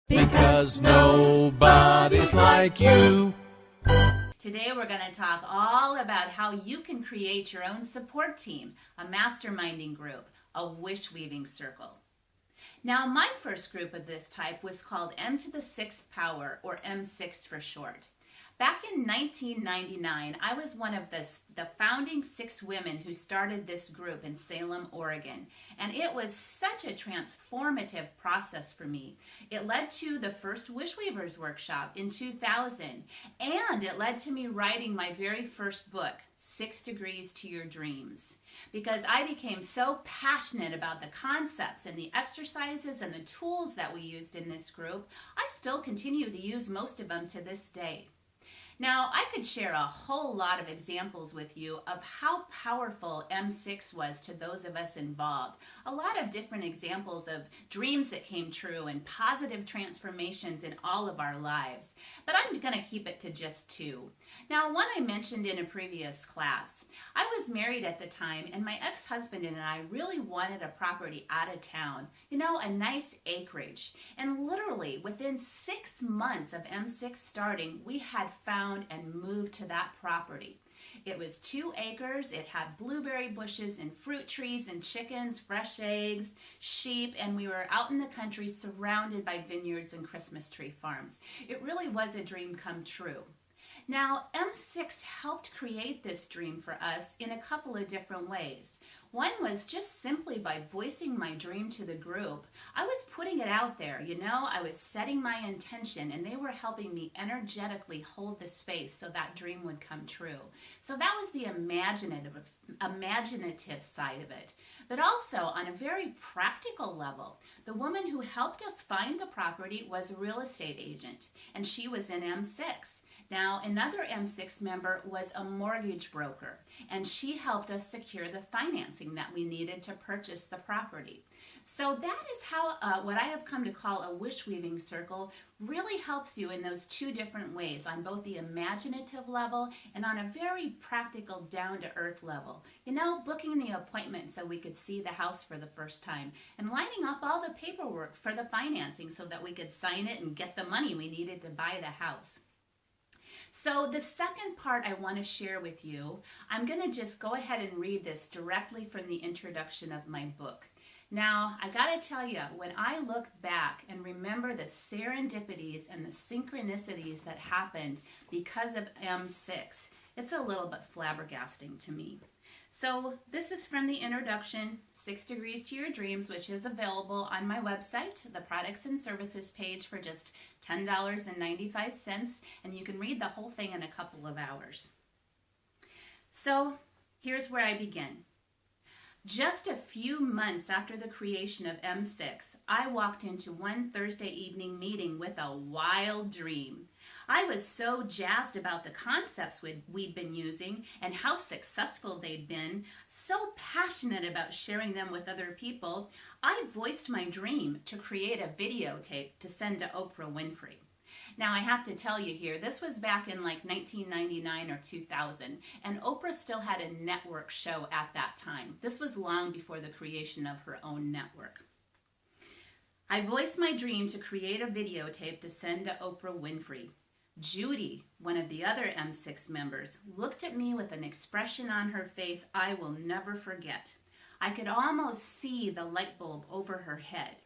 Because nobody's like you. Today we're going to talk all about how you can create your own support team, a masterminding group, a wish weaving circle. Now, my first group of this type was called M to the sixth power, or M6 for short. Back in 1999, I was one of the founding 6 women who started this group in Salem, Oregon, and it was such a transformative process for me. It led to the first Wish Weavers workshop in 2000, and it led to me writing my very first book, 6 Degrees to Your Dreams, because I became so passionate about the concepts and the exercises and the tools that we used in this group. I still continue to use most of them to this day. Now, I could share a whole lot of examples with you of how powerful M6 was to those of us involved. A lot of different examples of dreams that came true and positive transformations in all of our lives. But I'm going to keep it to just 2. Now, one I mentioned in a previous class. I was married at the time, and my ex-husband and I really wanted a property out of town. You know, a nice acreage. And literally, within 6 months of M6 starting, we had found and moved to that property. It was 2 acres, it had blueberry bushes and fruit trees and chickens, fresh eggs, sheep, and we were out in the country surrounded by vineyards and Christmas tree farms. It really was a dream come true. Now, M6 helped create this dream for us in a couple of different ways. One was just simply by voicing my dream to the group. I was putting it out there, you know, I was setting my intention, and they were helping me energetically hold the space so that dream would come true. So that was the imaginative side of it. But also, on a very practical level, the woman who helped us find the property was a real estate agent, and she was in M6. Now, another M6 member was a mortgage broker, and she helped us secure the financing that we needed to purchase the property. So that is how what I have come to call a wish weaving circle really helps you in those 2 different ways, on both the imaginative level and on a very practical, down-to-earth level. You know, booking the appointment so we could see the house for the first time, and lining up all the paperwork for the financing so that we could sign it and get the money we needed to buy the house. So the second part I want to share with you, I'm going to just go ahead and read this directly from the introduction of my book. Now, I got to tell you, when I look back and remember the serendipities and the synchronicities that happened because of M6, it's a little bit flabbergasting to me. So this is from the introduction, 6 Degrees to Your Dreams, which is available on my website, the products and services page, for just $10.95, and you can read the whole thing in a couple of hours. So here's where I begin. Just a few months after the creation of M6, I walked into one Thursday evening meeting with a wild dream. I was so jazzed about the concepts we'd been using and how successful they'd been, so passionate about sharing them with other people, I voiced my dream to create a videotape to send to Oprah Winfrey. Now, I have to tell you here, this was back in like 1999 or 2000, and Oprah still had a network show at that time. This was long before the creation of her own network. I voiced my dream to create a videotape to send to Oprah Winfrey. Judy, one of the other M6 members, looked at me with an expression on her face I will never forget. I could almost see the light bulb over her head.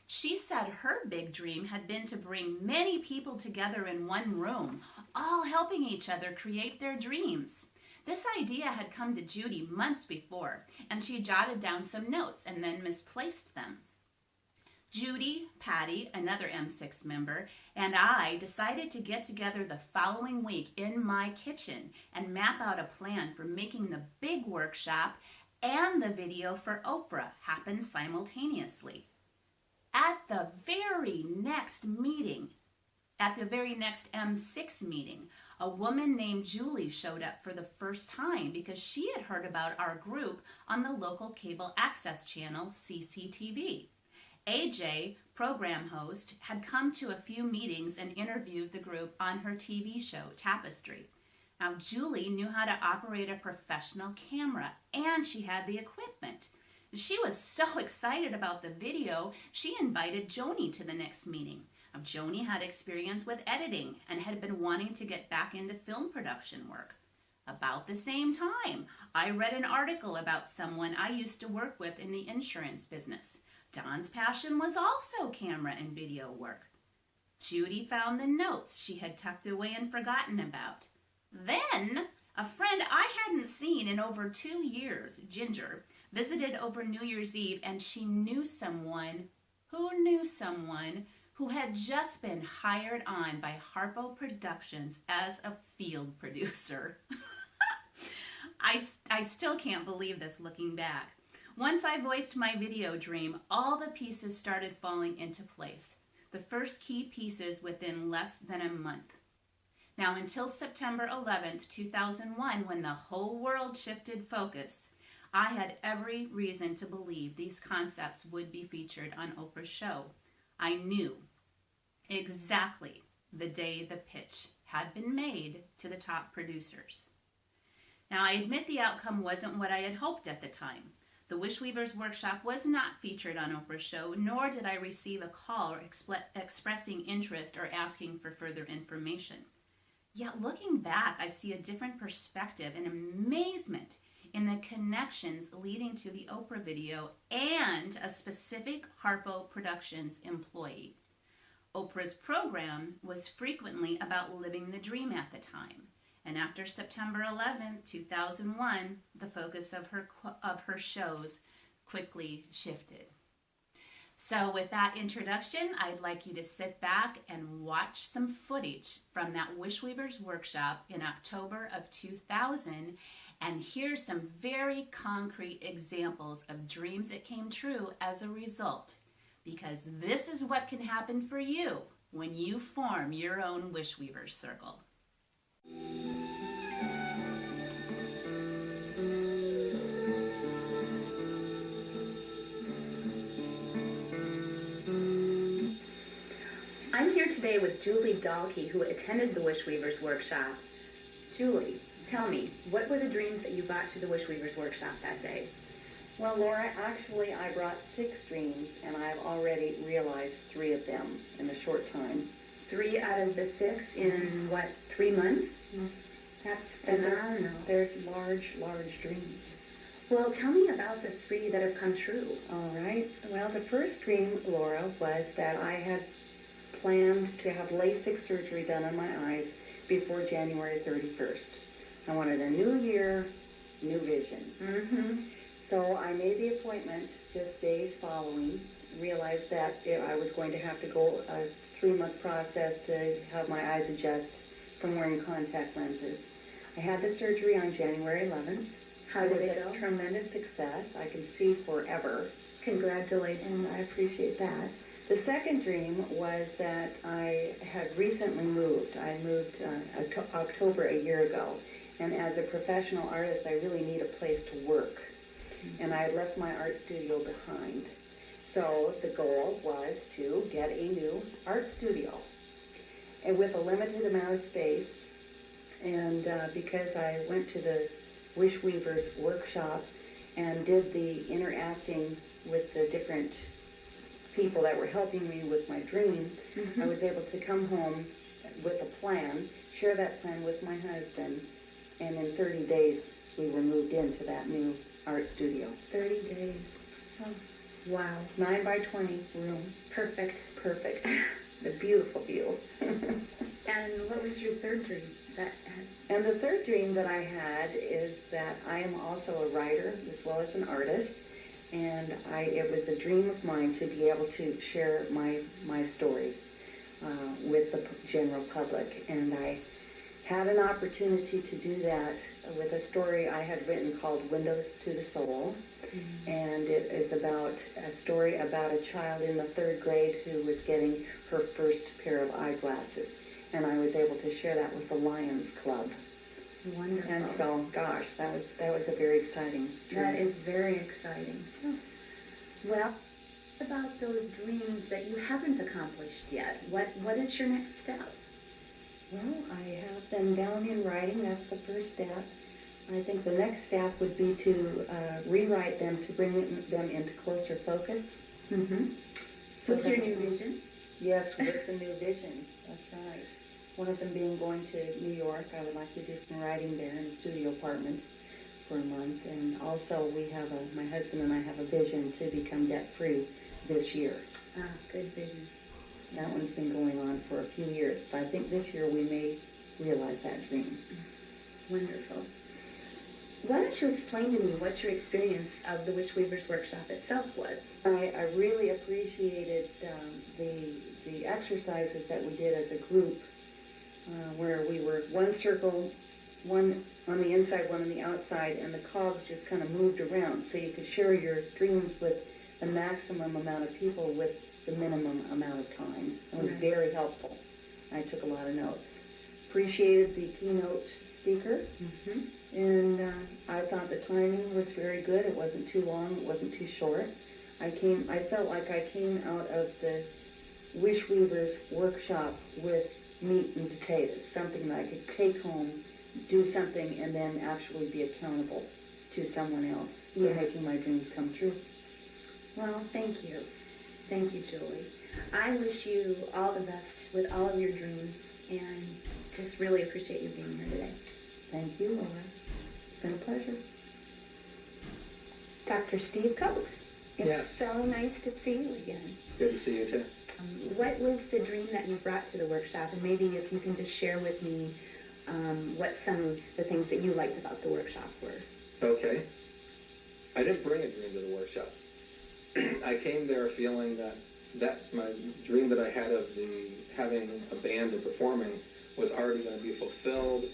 She said her big dream had been to bring many people together in one room, all helping each other create their dreams. This idea had come to Judy months before, and she jotted down some notes and then misplaced them. Judy, Patty, another M6 member, and I decided to get together the following week in my kitchen and map out a plan for making the big workshop and the video for Oprah happen simultaneously. At the very next meeting, at the very next M6 meeting, a woman named Julie showed up for the first time because she had heard about our group on the local cable access channel, CCTV. AJ, program host, had come to a few meetings and interviewed the group on her TV show, Tapestry. Now, Julie knew how to operate a professional camera, and she had the equipment. She was so excited about the video, she invited Joni to the next meeting. Joni had experience with editing and had been wanting to get back into film production work. About the same time, I read an article about someone I used to work with in the insurance business. Dawn's passion was also camera and video work. Judy found the notes she had tucked away and forgotten about. Then, a friend I hadn't seen in over 2 years, Ginger, visited over New Year's Eve, and she knew someone who had just been hired on by Harpo Productions as a field producer. I still can't believe this looking back. Once I voiced my video dream, all the pieces started falling into place. The first key pieces within less than a month. Now, until September 11th, 2001, when the whole world shifted focus, I had every reason to believe these concepts would be featured on Oprah's show. I knew exactly the day the pitch had been made to the top producers. Now, I admit the outcome wasn't what I had hoped at the time. The Wishweavers Workshop was not featured on Oprah's show, nor did I receive a call expressing interest or asking for further information. Yet looking back, I see a different perspective and amazement in the connections leading to the Oprah video and a specific Harpo Productions employee. Oprah's program was frequently about living the dream at the time. And after September 11, 2001, the focus of her shows quickly shifted. So with that introduction, I'd like you to sit back and watch some footage from that Wishweavers workshop in October of 2000 and hear some very concrete examples of dreams that came true as a result. Because this is what can happen for you when you form your own Wishweavers circle. I'm here today with Julie Dahlke, who attended the Wishweavers workshop. Julie, tell me, what were the dreams that you brought to the Wishweavers workshop that day? Well, Laura, actually I brought 6 dreams, and I've already realized 3 of them in a short time. 3 out of the 6 in, what, 3 months? Mm-hmm. That's And phenomenal. they're large dreams. Well, tell me about the 3 that have come true. All right. Well, the first dream, Laura, was that I had planned to have LASIK surgery done on my eyes before January 31st. I wanted a new year, new vision. Mm-hmm. So I made the appointment just days following, realized that I was going to have to go a 3-month process to have my eyes adjust from wearing contact lenses. I had the surgery on January 11th. How did it It go? was a tremendous success. I can see forever. Congratulations. And I appreciate that. The second dream was that I had recently moved. I moved October a year ago. And as a professional artist, I really need a place to work. And I had left my art studio behind. So the goal was to get a new art studio. And with a limited amount of space, and because I went to the Wishweavers workshop and did the interacting with the different people that were helping me with my dream, Mm-hmm. I was able to come home with a plan, share that plan with my husband, and in 30 days we were moved into that new art studio. 30 days. Oh, wow. 9 by 20 room. Perfect. Perfect. The beautiful view. And what was your third dream? And the third dream that I had is that I am also a writer as well as an artist, and it was a dream of mine to be able to share my stories with the general public, and I had an opportunity to do that with a story I had written called Windows to the Soul, and it is about a story about a child in the 3rd grade who was getting her first pair of eyeglasses. And I was able to share that with the Lions Club. Wonderful. And so, gosh, that was a very exciting dream. That is very exciting. Well, what about those dreams that you haven't accomplished yet? What is your next step? Well, I have them down in writing. That's the first step. I think the next step would be to rewrite them to bring them into closer focus. Mm-hmm. So What's your that- new vision? Yes, with the new vision. That's right. One of them being going to New York. I would like to do some writing there in a studio apartment for a month. And also my husband and I have a vision to become debt-free this year. Ah, good vision. That one's been going on for a few years, but I think this year we may realize that dream. Wonderful. Why don't you explain to me what your experience of the Wish Weavers Workshop itself was? I really appreciated the exercises that we did as a group, where we were one circle, one on the inside, one on the outside, and the cogs just kind of moved around, so you could share your dreams with the maximum amount of people with the minimum amount of time. It was very helpful. I took a lot of notes. Appreciated the keynote speaker, and I thought the timing was very good. It wasn't too long, it wasn't too short. I felt like I came out of the Wish Weavers workshop with meat and potatoes, something that I could take home, do something, and then actually be accountable to someone else for making my dreams come true. Well, thank you. Thank you, Julie. I wish you all the best with all of your dreams, and just really appreciate you being here today. Thank you, Laura. It's been a pleasure. Dr. Steve Cope, it's Yes. so nice to see you again. Good to see you too. What was the dream that you brought to the workshop? And maybe if you can just share with me what some of the things that you liked about the workshop were. Okay. I didn't bring a dream to the workshop. I came there feeling that my dream that I had of having a band and performing was already going to be fulfilled,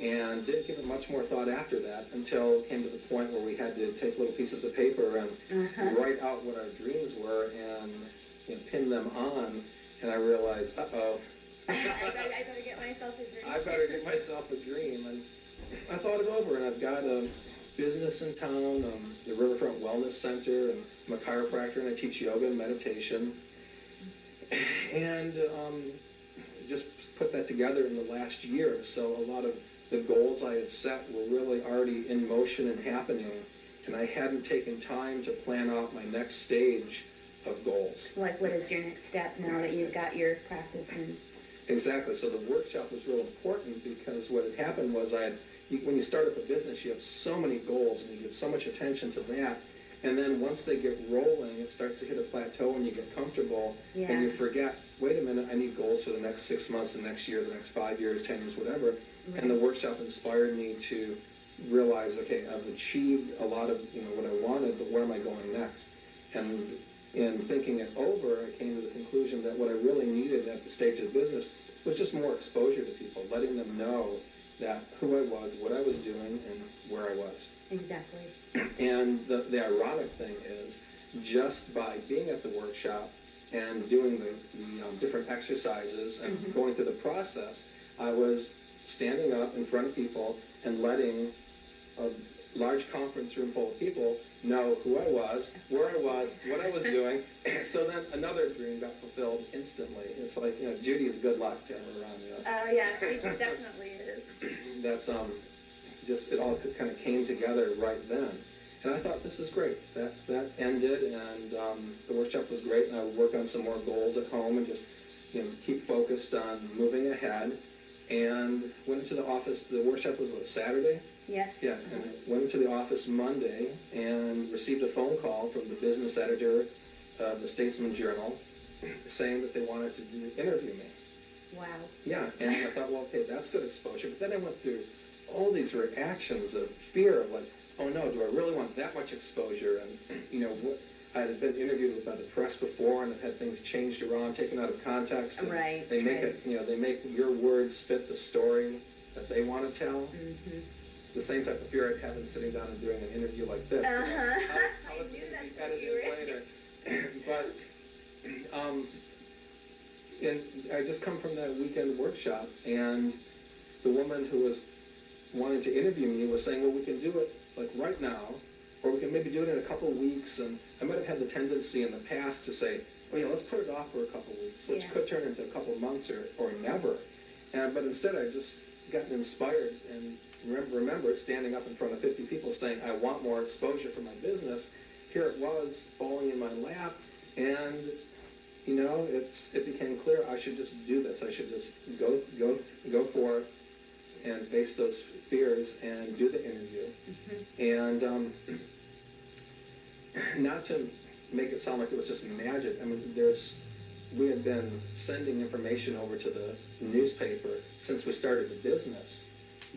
and didn't give it much more thought after that until it came to the point where we had to take little pieces of paper and write out what our dreams were and pin them on, and I realized, uh-oh. I better get myself a dream. I better get myself a dream, and I thought it over, and I've got a business in town, the Riverfront Wellness Center, and I'm a chiropractor, and I teach yoga and meditation, and just put that together in the last year. So a lot of the goals I had set were really already in motion and happening, and I hadn't taken time to plan out my next stage of goals. Like, what is your next step now that you've got your practice in? Exactly. So the workshop was real important because what had happened was when you start up a business, you have so many goals and you give so much attention to that. And then once they get rolling, it starts to hit a plateau and you get comfortable and you forget, wait a minute, I need goals for the next 6 months, the next year, the next 5 years, 10 years, whatever. Right. And the workshop inspired me to realize, okay, I've achieved a lot of what I wanted, but where am I going next? And in thinking it over, I came to the conclusion that what I really needed at the stage of the business was just more exposure to people, letting them know that who I was, what I was doing, and where I was. Exactly. And the ironic thing is, just by being at the workshop and doing the different exercises and going through the process, I was standing up in front of people and letting a large conference room full of people know who I was, where I was, what I was doing. So then another dream got fulfilled instantly. It's like, Judy is good luck to have her around. Oh, yeah, she definitely is. That's it all kind of came together right then. And I thought, this is great. That ended, and the workshop was great, and I would work on some more goals at home and just keep focused on moving ahead. And went into the office. The workshop was Saturday? Yes. Yeah, and I went into the office Monday and received a phone call from the business editor of the Statesman Journal saying that they wanted to interview me. Wow. Yeah, and I thought, well, okay, that's good exposure. But then I went through all these reactions of fear of like, oh no, do I really want that much exposure? And, I had been interviewed by the press before and have had things changed around, taken out of context. Right. They make it, they make your words fit the story that they want to tell. The same type of fear I'd have in sitting down and doing an interview like this. I How knew that's what edited you were. later. But, and I just come from that weekend workshop, and the woman who was wanting to interview me was saying, well, we can do it like right now, or we can maybe do it in a couple of weeks. And I might have had the tendency in the past to say, well, let's put it off for a couple of weeks, which could turn into a couple of months or never. But instead, I just gotten inspired and remember standing up in front of 50 people saying, I want more exposure for my business. Here it was falling in my lap, and it became clear I should just do this. I should just go forth and face those fears and do the interview. And not to make it sound like it was just magic. I mean, we had been sending information over to the newspaper since we started the business,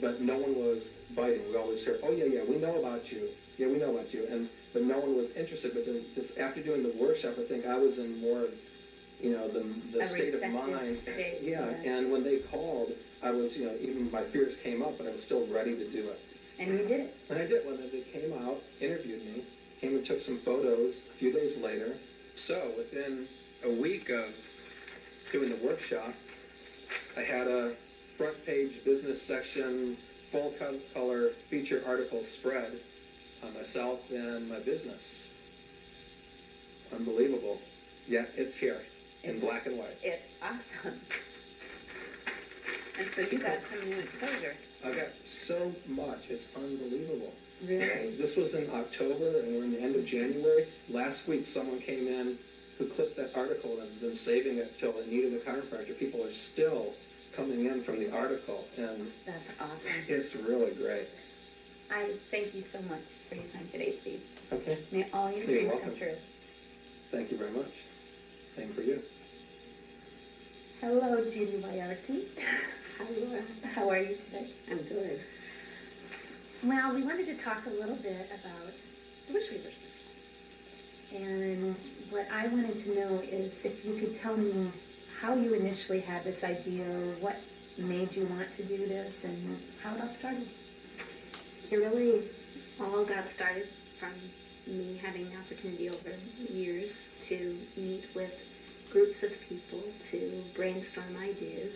but no one was biting. We always hear, oh yeah, we know about you. Yeah, we know about you. But no one was interested. But then just after doing the workshop, I think I was in more, the state of mind. State, yeah, yes. And when they called, I was, even my fears came up, but I was still ready to do it. And you did it. And I did. When they came out, interviewed me, came and took some photos a few days later. So within a week of doing the workshop, I had a front page business section, full color feature article spread on myself and my business. Unbelievable. Yeah, it's here in black and white. It's awesome. And so you got some new exposure. I got so much. It's unbelievable. Really? This was in October, and we're in the end of January. Last week, someone came in who clipped that article and been saving it till it needed a chiropractor. People are still coming in from the article, and That's awesome. it's really great. I thank you so much for your time today, Steve. Okay. May all your You're dreams welcome. come true. Thank you very much. Same for you. Hello, Judy Bayarty. Hi, Laura. How are you today? I'm good. Well, we wanted to talk a little bit about the Wish Weavers. And what I wanted to know is if you could tell me how you initially had this idea, or what made you want to do this, and how it all started. It really all got started from me having the opportunity over years to meet with groups of people to brainstorm ideas,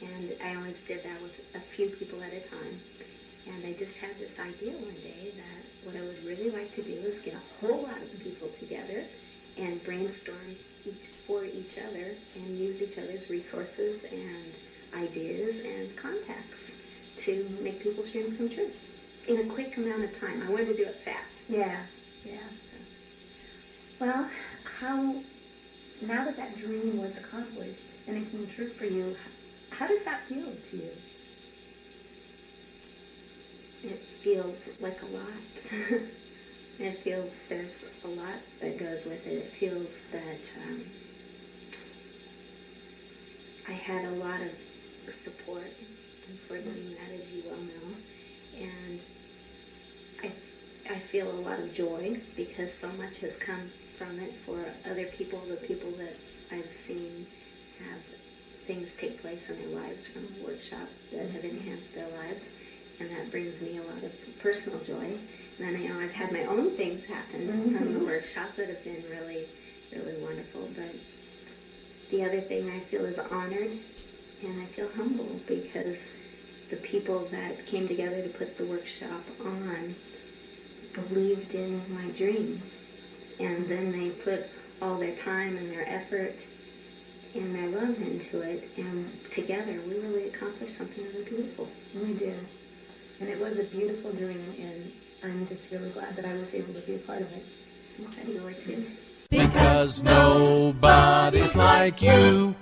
and I always did that with a few people at a time. And I just had this idea one day that what I would really like to do is get a whole lot of people together and brainstorm for each other and use each other's resources and ideas and contacts to make people's dreams come true in a quick amount of time. I wanted to do it fast. Yeah. Well, now that that dream was accomplished and it came true for you, how does that feel to you? It feels like a lot. It feels there's a lot that goes with it. It feels that I had a lot of support for doing that, as you well know. And I feel a lot of joy because so much has come from it for other people, the people that I've seen have things take place in their lives from the workshop that have enhanced their lives. And that brings me a lot of personal joy. And then, I've had my own things happen from the workshop that have been really, really wonderful. But the other thing I feel is honored, and I feel humble because the people that came together to put the workshop on believed in my dream. And then they put all their time and their effort and their love into it. And together, we really accomplished something really beautiful. We did. And it was a beautiful dream, and I'm just really glad that I was able to be a part of it. I really too. Because nobody's like you.